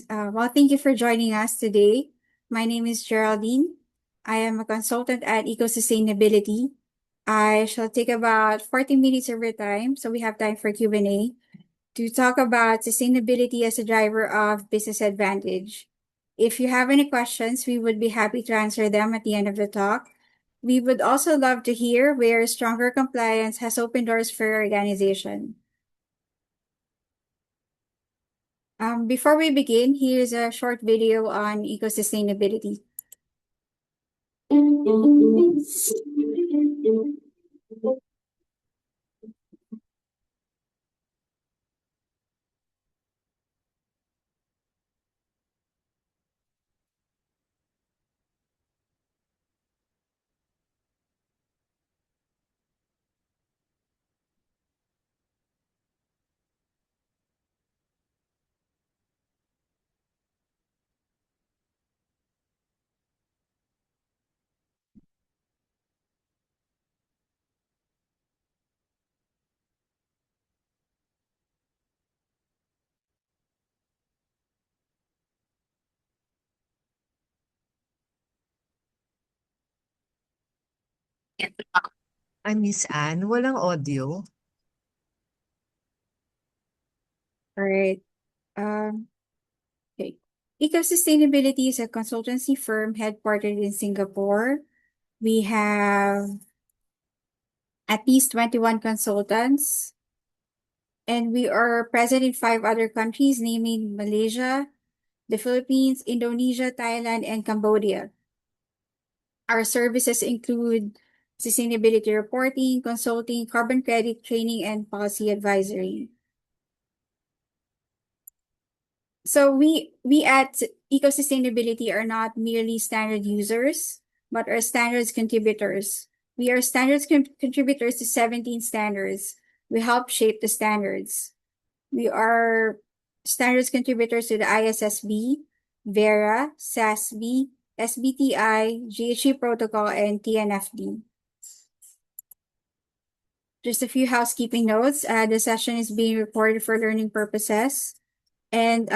Thank you for joining us today. My name is Geraldine. I am a consultant at EcoSustainability. I shall take about 40 minutes of your time, so we have time for Q&A to talk about sustainability as a driver of business advantage. If you have any questions, we would be happy to answer them at the end of the talk. We would also love to hear where stronger compliance has opened doors for your organization. Before we begin, here's a short video on eco-sustainability. Ay, Miss Anne, walang audio? All right. Okay. Eco-sustainability is a consultancy firm headquartered in Singapore. We have at least 21 consultants, and we are present in 5 other countries, namely Malaysia, the Philippines, Indonesia, Thailand, and Cambodia. Our services include sustainability reporting, consulting, carbon credit training, and policy advisory. So we at EcoSustainability are not merely standard users, but are standards contributors. We are standards contributors to 17 standards. We help shape the standards. We are standards contributors to the ISSB, VERA, SASB, SBTI, GHG Protocol, and TNFD. Just a few housekeeping notes. The session is being recorded for learning purposes. And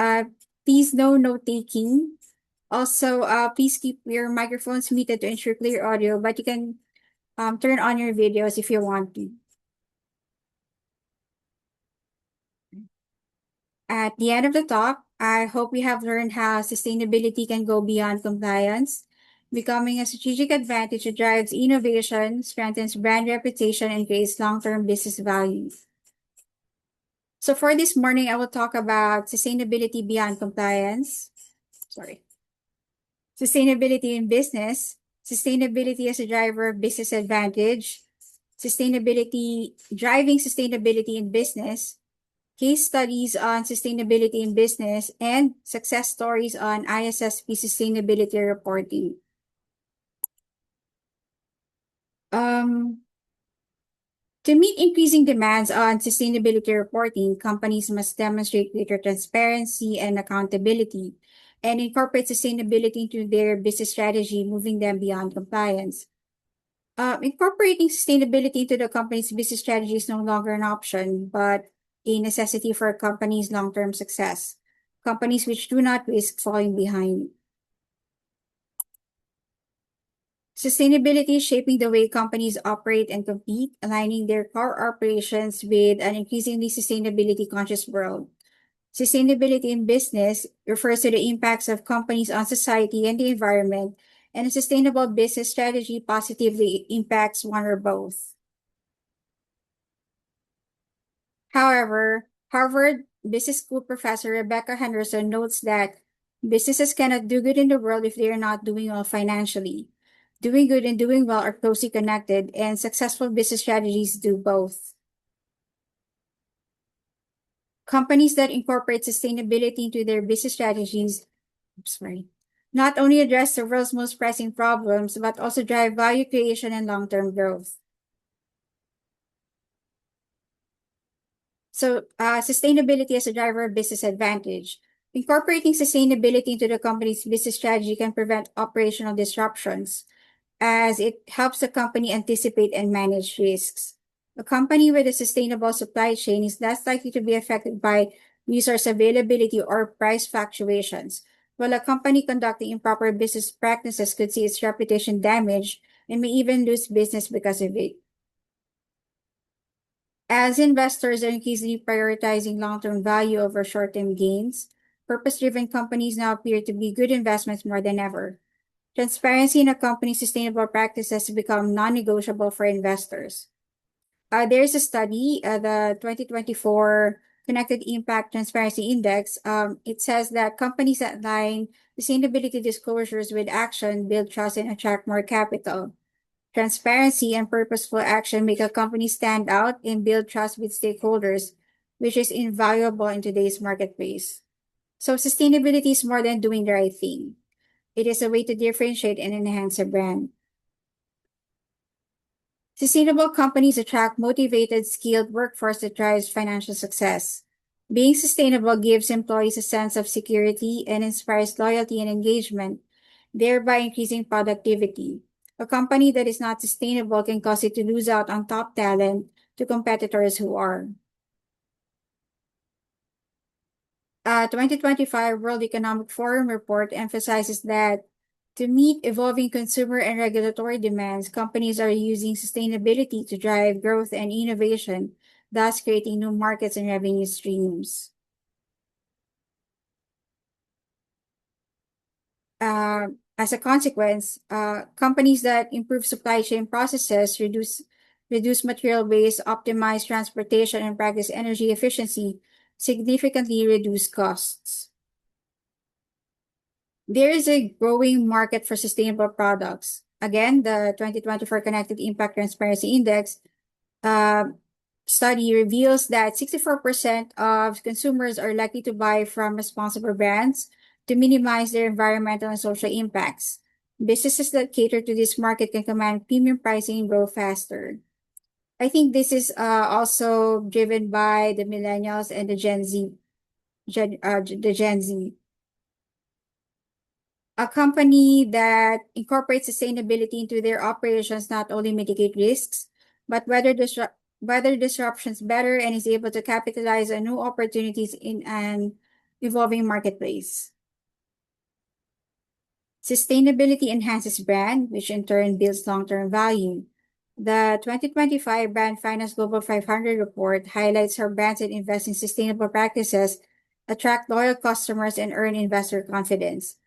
please no note taking. Also, please keep your microphones muted to ensure clear audio, but you can turn on your videos if you want to. At the end of the talk, I hope we have learned how sustainability can go beyond compliance, becoming a strategic advantage that drives innovation, strengthens brand reputation, and creates long-term business value. So for this morning, I will talk about sustainability beyond compliance. Sustainability in business, sustainability as a driver of business advantage, driving sustainability in business, case studies on sustainability in business, and success stories on ISSP sustainability reporting. To meet increasing demands on sustainability reporting, companies must demonstrate greater transparency and accountability and incorporate sustainability into their business strategy, moving them beyond compliance. Incorporating sustainability into the company's business strategy is no longer an option, but a necessity for a company's long-term success. Companies which do not risk falling behind. Sustainability is shaping the way companies operate and compete, aligning their core operations with an increasingly sustainability conscious world. Sustainability in business refers to the impacts of companies on society and the environment, and a sustainable business strategy positively impacts one or both. However, Harvard Business School professor Rebecca Henderson notes that businesses cannot do good in the world if they are not doing well financially. Doing good and doing well are closely connected, and successful business strategies do both. Companies that incorporate sustainability into their business strategies, not only address the world's most pressing problems, but also drive value creation and long-term growth. So, sustainability as a driver of business advantage. Incorporating sustainability into the company's business strategy can prevent operational disruptions, as it helps the company anticipate and manage risks. A company with a sustainable supply chain is less likely to be affected by resource availability, or price fluctuations. While a company conducting improper business practices could see its reputation damaged and may even lose business because of it. As investors are increasingly prioritizing long-term value over short-term gains, purpose-driven companies now appear to be good investments more than ever. Transparency in a company's sustainable practices has become non-negotiable for investors. There's a study, the 2024 Connected Impact Transparency Index. It says that companies that align sustainability disclosures with action build trust and attract more capital. Transparency and purposeful action make a company stand out and build trust with stakeholders, which is invaluable in today's marketplace. So sustainability is more than doing the right thing. It is a way to differentiate and enhance a brand. Sustainable companies attract motivated, skilled workforce that drives financial success. Being sustainable gives employees a sense of security and inspires loyalty and engagement, thereby increasing productivity. A company that is not sustainable can cause it to lose out on top talent to competitors who are. 2025 World Economic Forum report emphasizes that to meet evolving consumer and regulatory demands, companies are using sustainability to drive growth and innovation, thus creating new markets and revenue streams. As a consequence, companies that improve supply chain processes, reduce material waste, optimize transportation, and practice energy efficiency significantly reduce costs. There is a growing market for sustainable products. Again, the 2024 Connected Impact Transparency Index study reveals that 64% of consumers are likely to buy from responsible brands to minimize their environmental and social impacts. Businesses that cater to this market can command premium pricing and grow faster. I think this is also driven by the millennials and the Gen Z. A company that incorporates sustainability into their operations not only mitigate risks, but weather disruptions better and is able to capitalize on new opportunities in an evolving marketplace. Sustainability enhances brand, which in turn builds long-term value. The 2025 Brand Finance Global 500 report highlights how brands that invest in sustainable practices attract loyal customers and earn investor confidence.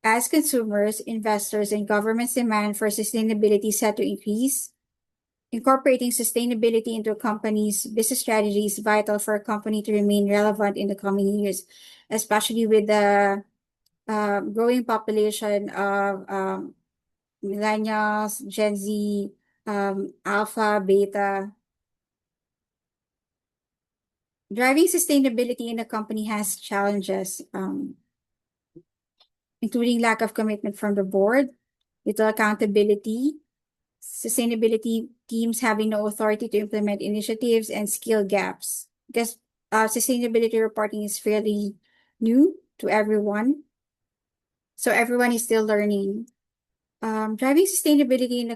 As consumers, investors, and governments demand for sustainability set to increase, incorporating sustainability into a company's business strategy is vital for a company to remain relevant in the coming years, especially with the growing population of millennials, Gen Z, Alpha, Beta. Driving sustainability in a company has challenges, including lack of commitment from the board, little accountability, sustainability teams having no authority to implement initiatives, and skill gaps. Because sustainability reporting is fairly new to everyone, so everyone is still learning. Driving sustainability in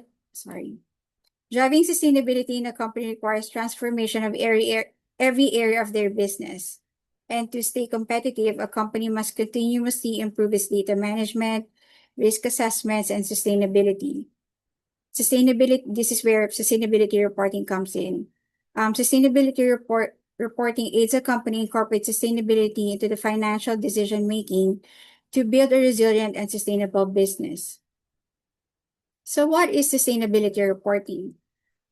a company requires transformation of every area of their business. And to stay competitive, a company must continuously improve its data management, risk assessments, and sustainability. This is where sustainability reporting comes in. Sustainability reporting aids a company incorporate sustainability into the financial decision making to build a resilient and sustainable business. So what is sustainability reporting?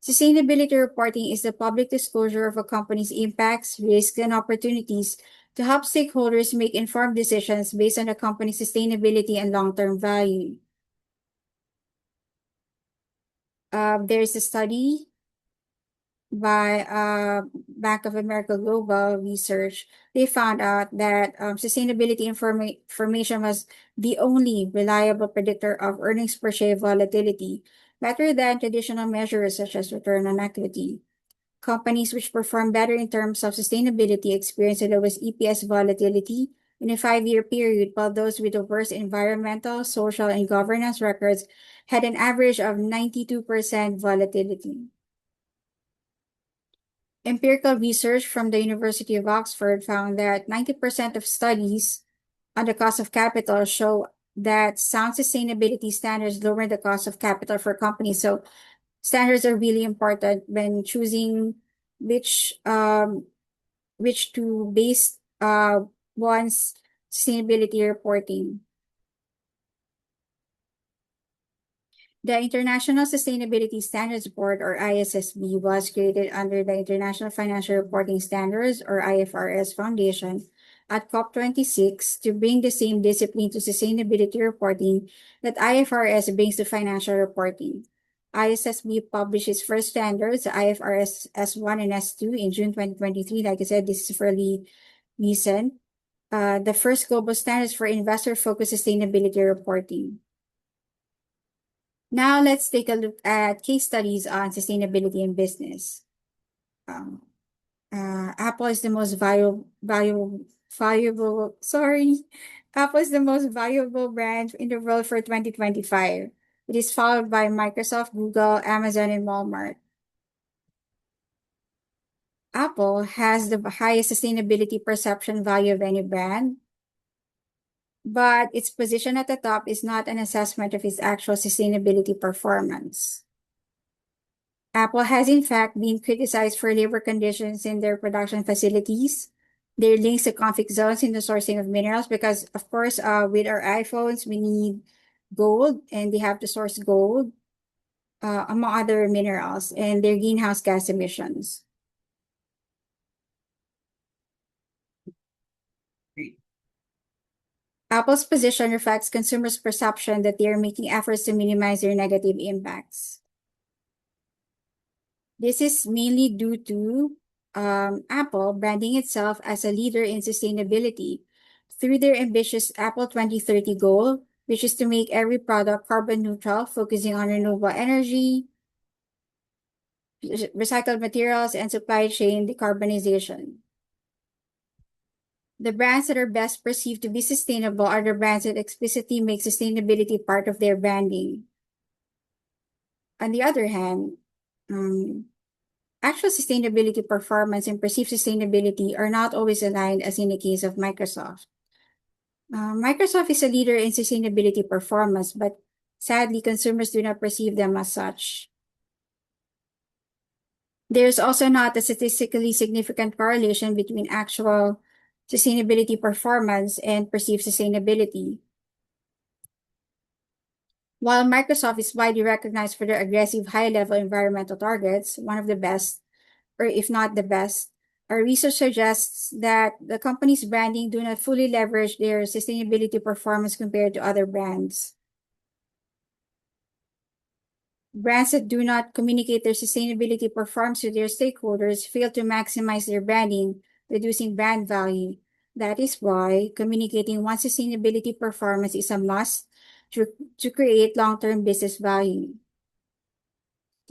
Sustainability reporting is the public disclosure of a company's impacts, risks, and opportunities to help stakeholders make informed decisions based on the company's sustainability and long-term value. There's a study by Bank of America Global Research. They found out that sustainability information was the only reliable predictor of earnings per share volatility, better than traditional measures such as return on equity. Companies which perform better in terms of sustainability experience the lowest EPS volatility in a 5-year period, while those with the worst environmental, social, and governance records had an average of 92% volatility. Empirical research from the University of Oxford found that 90% of studies on the cost of capital show that sound sustainability standards lower the cost of capital for companies. So standards are really important when choosing which to base one's sustainability reporting. The International Sustainability Standards Board, or ISSB, was created under the International Financial Reporting Standards, or IFRS Foundation, at COP26 to bring the same discipline to sustainability reporting that IFRS brings to financial reporting. ISSB published its first standards, IFRS S1 and S2, in June 2023. Like I said, this is fairly recent. The first global standards for investor-focused sustainability reporting. Now let's take a look at case studies on sustainability in business. Apple is the most Apple is the most valuable brand in the world for 2025. It is followed by Microsoft, Google, Amazon, and Walmart. Apple has the highest sustainability perception value of any brand, but its position at the top is not an assessment of its actual sustainability performance. Apple has in fact been criticized for labor conditions in their production facilities, their links to conflict zones in the sourcing of minerals, because of course, with our iPhones, we need gold and they have to source gold, among other minerals, and their greenhouse gas emissions. Apple's position reflects consumers' perception that they are making efforts to minimize their negative impacts. This is mainly due to Apple branding itself as a leader in sustainability through their ambitious Apple 2030 goal, which is to make every product carbon neutral, focusing on renewable energy, recycled materials, and supply chain decarbonization. The brands that are best perceived to be sustainable are the brands that explicitly make sustainability part of their branding. On the other hand, actual sustainability performance and perceived sustainability are not always aligned, as in the case of Microsoft. Microsoft is a leader in sustainability performance, but sadly, consumers do not perceive them as such. There's also not a statistically significant correlation between actual sustainability performance and perceived sustainability. While Microsoft is widely recognized for their aggressive high-level environmental targets, one of the best, or if not the best, our research suggests that the company's branding do not fully leverage their sustainability performance compared to other brands. Brands that do not communicate their sustainability performance to their stakeholders fail to maximize their branding, reducing brand value. That is why communicating one's sustainability performance is a must to create long-term business value.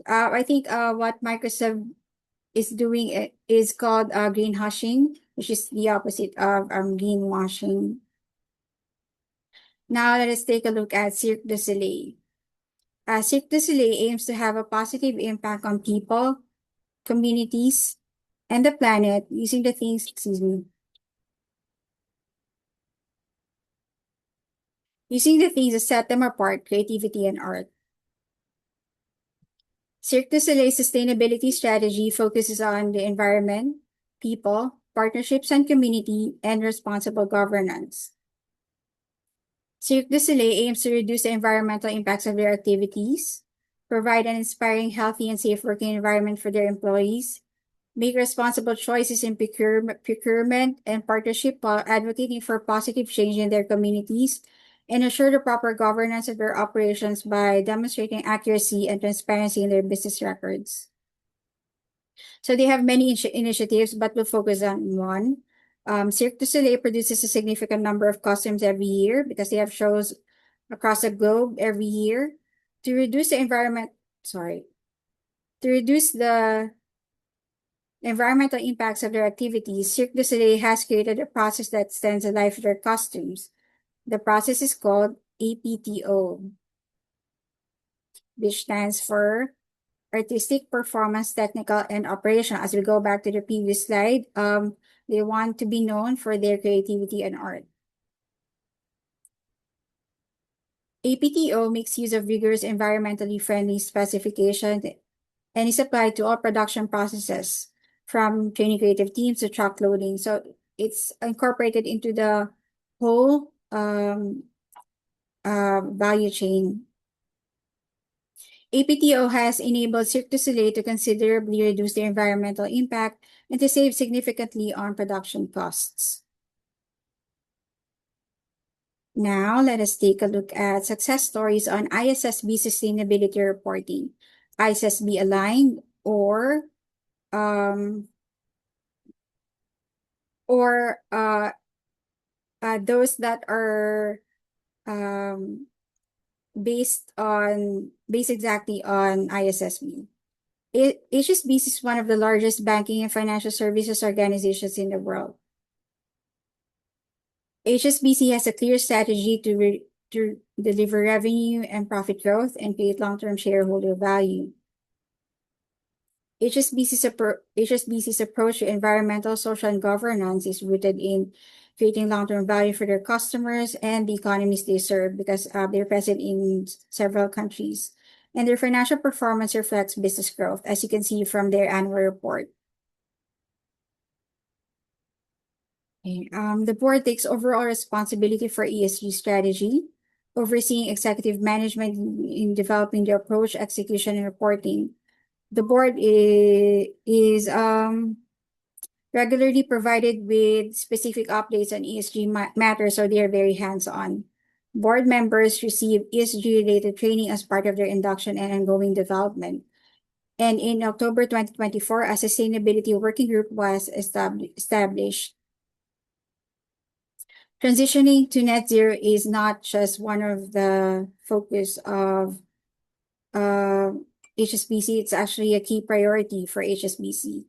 I think what Microsoft is doing is called greenwashing, which is the opposite of greenwashing. Now let us take a look at Cirque du Soleil. Cirque du Soleil aims to have a positive impact on people, communities, and the planet using the things, that set them apart, creativity and art. Cirque du Soleil's sustainability strategy focuses on the environment, people, partnerships and community, and responsible governance. Cirque du Soleil aims to reduce the environmental impacts of their activities, provide an inspiring, healthy, and safe working environment for their employees, make responsible choices in procurement and partnership while advocating for positive change in their communities, and ensure the proper governance of their operations by demonstrating accuracy and transparency in their business records. So they have many initiatives, but we'll focus on one. Cirque du Soleil produces a significant number of costumes every year because they have shows across the globe every year. To reduce the environmental impacts of their activities, Cirque du Soleil has created a process that extends the life of their costumes. The process is called APTO, which stands for artistic, performance, technical, and operational. As we go back to the previous slide, they want to be known for their creativity and art. APTO makes use of rigorous environmentally friendly specifications and is applied to all production processes, from training creative teams to truck loading. So it's incorporated into the whole value chain. APTO has enabled Cirque du Soleil to considerably reduce their environmental impact and to save significantly on production costs. Now, let us take a look at success stories on ISSB sustainability reporting. ISSB aligned um, or those that are based exactly on ISSB. HSBC is one of the largest banking and financial services organizations in the world. HSBC has a clear strategy to deliver revenue and profit growth and create long-term shareholder value. HSBC's approach to environmental, social, and governance is rooted in creating long-term value for their customers and the economies they serve, because they're present in several countries. And their financial performance reflects business growth, as you can see from their annual report. Okay. The board takes overall responsibility for ESG strategy, overseeing executive management in developing the approach, execution, and reporting. The board is regularly provided with specific updates on ESG matters, so they are very hands-on. Board members receive ESG-related training as part of their induction and ongoing development. And in October 2024, a sustainability working group was established. Transitioning to net zero is not just one of the focus of HSBC, it's actually a key priority for HSBC.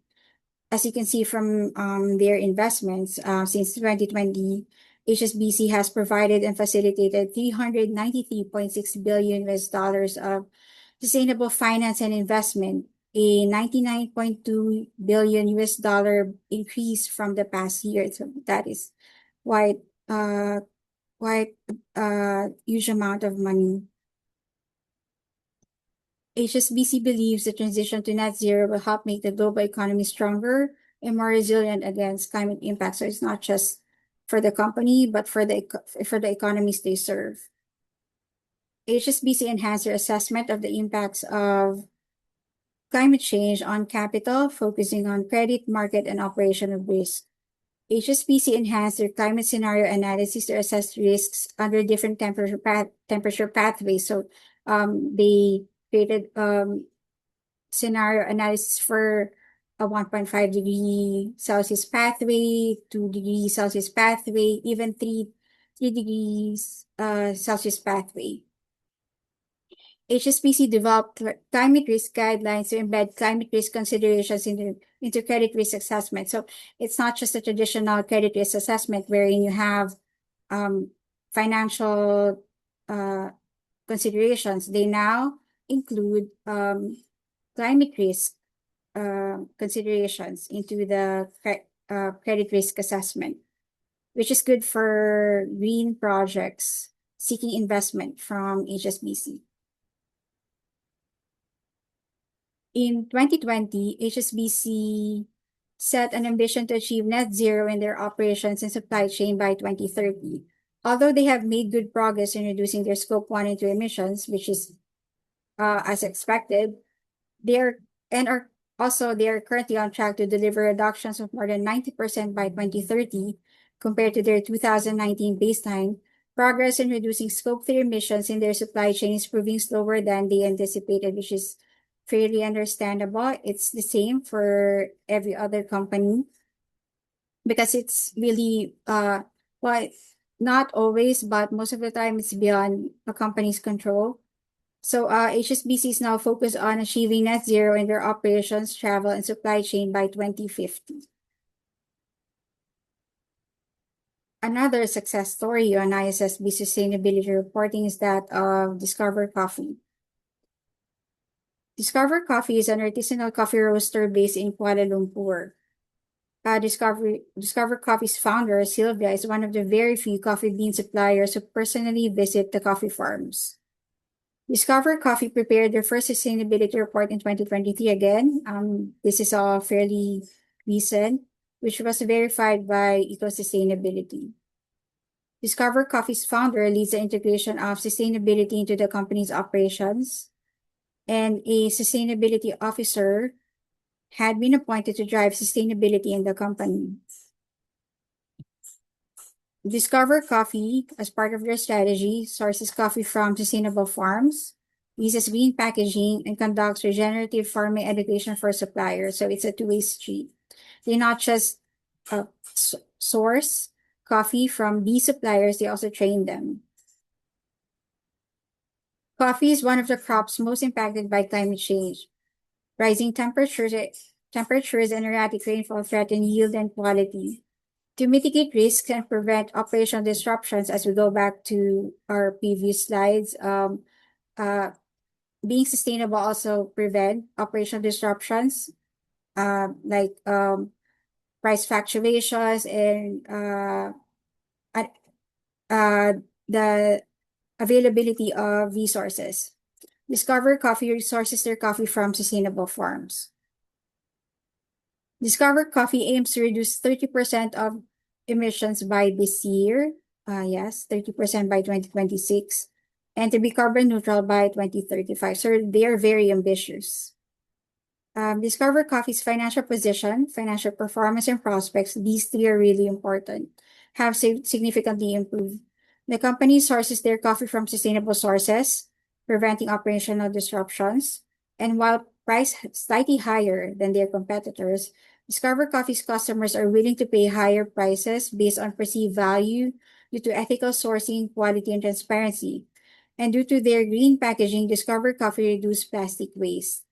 As you can see from their investments, since 2020, HSBC has provided and facilitated $393.6 billion of sustainable finance and investment, a $99.2 billion increase from the past year. So that is quite huge amount of money. HSBC believes the transition to net zero will help make the global economy stronger and more resilient against climate impact. So it's not just for the company, but for the economies they serve. HSBC enhanced their assessment of the impacts of climate change on capital, focusing on credit, market, and operational risk. HSBC enhanced their climate scenario analysis to assess risks under different temperature pathways. So they created scenario analysis for a 1.5 degree Celsius pathway, 2 degrees Celsius pathway, even 3 degrees Celsius pathway. HSBC developed climate risk guidelines to embed climate risk considerations into credit risk assessment. So it's not just a traditional credit risk assessment wherein you have financial considerations. They now include climate risk considerations into the credit risk assessment, which is good for green projects seeking investment from HSBC. In 2020, HSBC set an ambition to achieve net zero in their operations and supply chain by 2030. Although they have made good progress in reducing their scope 1 and 2 emissions, which is as expected, they are currently on track to deliver reductions of more than 90% by 2030 compared to their 2019 baseline. Progress in reducing scope 3 emissions in their supply chain is proving slower than they anticipated, which is fairly understandable. It's the same for every other company because it's really, not always, but most of the time it's beyond a company's control. So HSBC is now focused on achieving net zero in their operations, travel, and supply chain by 2050. Another success story on ISSB sustainability reporting is that of Discover Coffee. Discover Coffee is an artisanal coffee roaster based in Kuala Lumpur. Discover Coffee's founder, Sylvia, is one of the very few coffee bean suppliers who personally visit the coffee farms. Discover Coffee prepared their first sustainability report in 2023 again. This is all fairly recent, which was verified by Eco Sustainability. Discover Coffee's founder leads the integration of sustainability into the company's operations, and a sustainability officer had been appointed to drive sustainability in the company. Discover Coffee, as part of their strategy, sources coffee from sustainable farms, uses green packaging, and conducts regenerative farming education for suppliers. So it's a two-way street. They not just source coffee from these suppliers, they also train them. Coffee is one of the crops most impacted by climate change. Rising temperatures and erratic rainfall threaten yield and quality. To mitigate risks and prevent operational disruptions, as we go back to our previous slides, uh, being sustainable also prevent operational disruptions, like price fluctuations and uh, uh, the availability of resources. Discover Coffee sources their coffee from sustainable farms. Discover Coffee aims to reduce 30% of emissions by this year. Yes, 30% by 2026, and to be carbon neutral by 2035. So they are very ambitious. Discover Coffee's financial position, financial performance, and prospects. These three are really important. Have significantly improved. The company sources their coffee from sustainable sources, preventing operational disruptions. And while priced slightly higher than their competitors, Discover Coffee's customers are willing to pay higher prices based on perceived value due to ethical sourcing, quality, and transparency. And due to their green packaging, Discover Coffee reduced plastic waste.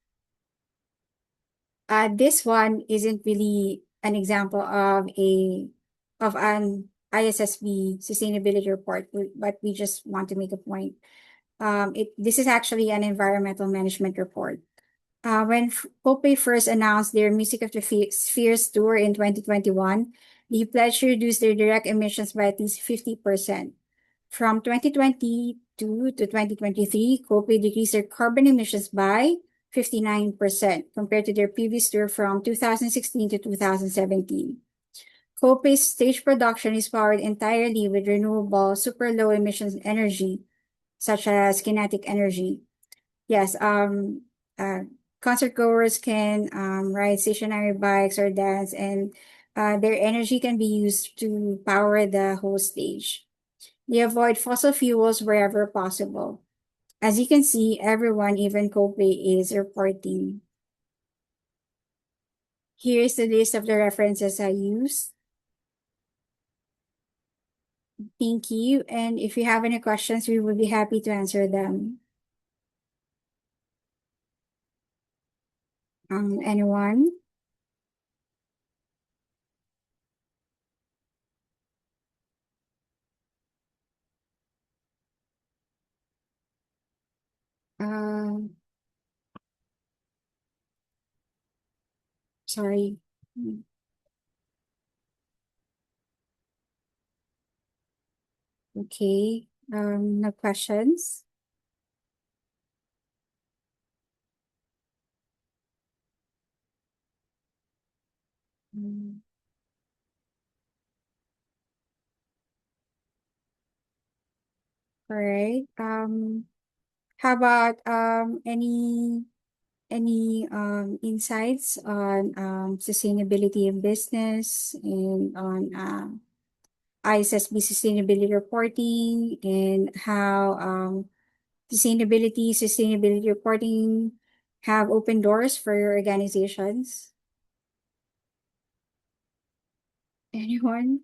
This one isn't really an example of an ISSB sustainability report, but we just want to make a point. This is actually an environmental management report. When Coldplay first announced their Music of the Spheres tour in 2021, they pledged to reduce their direct emissions by at least 50%. From 2022 to 2023, Coldplay decreased their carbon emissions by 59% compared to their previous tour from 2016 to 2017. Coldplay's stage production is powered entirely with renewable, super low emissions energy, such as kinetic energy. Yes, uh, concert goers can ride stationary bikes or dance, and their energy can be used to power the whole stage. They avoid fossil fuels wherever possible. As you can see, everyone, even Coldplay, is reporting. Here's the list of the references I used. Thank you. And if you have any questions, we will be happy to answer them. Anyone? Um, Sorry. Okay. No questions. Mm, all right. How about any insights on sustainability in business and on ISSB sustainability reporting and how sustainability reporting have open doors for your organizations? Anyone?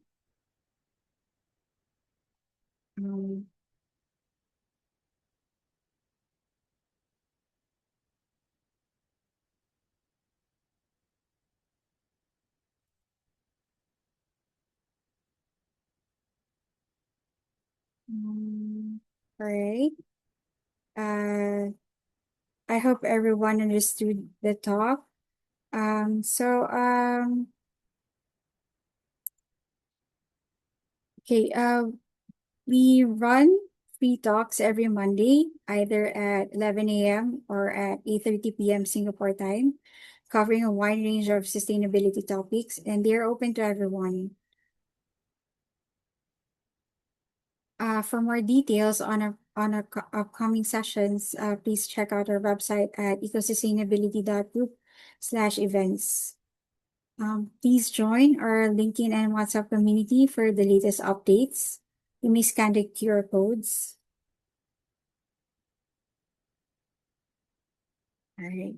Um, all right. Uh, I hope everyone understood the talk. Okay, we run free talks every Monday, either at 11 a.m. or at 8:30 p.m. Singapore time, covering a wide range of sustainability topics, and they are open to everyone. For more details on our upcoming sessions, please check out our website at ecosustainability.group/events. Please join our LinkedIn and WhatsApp community for the latest updates. You may scan the QR codes. All right.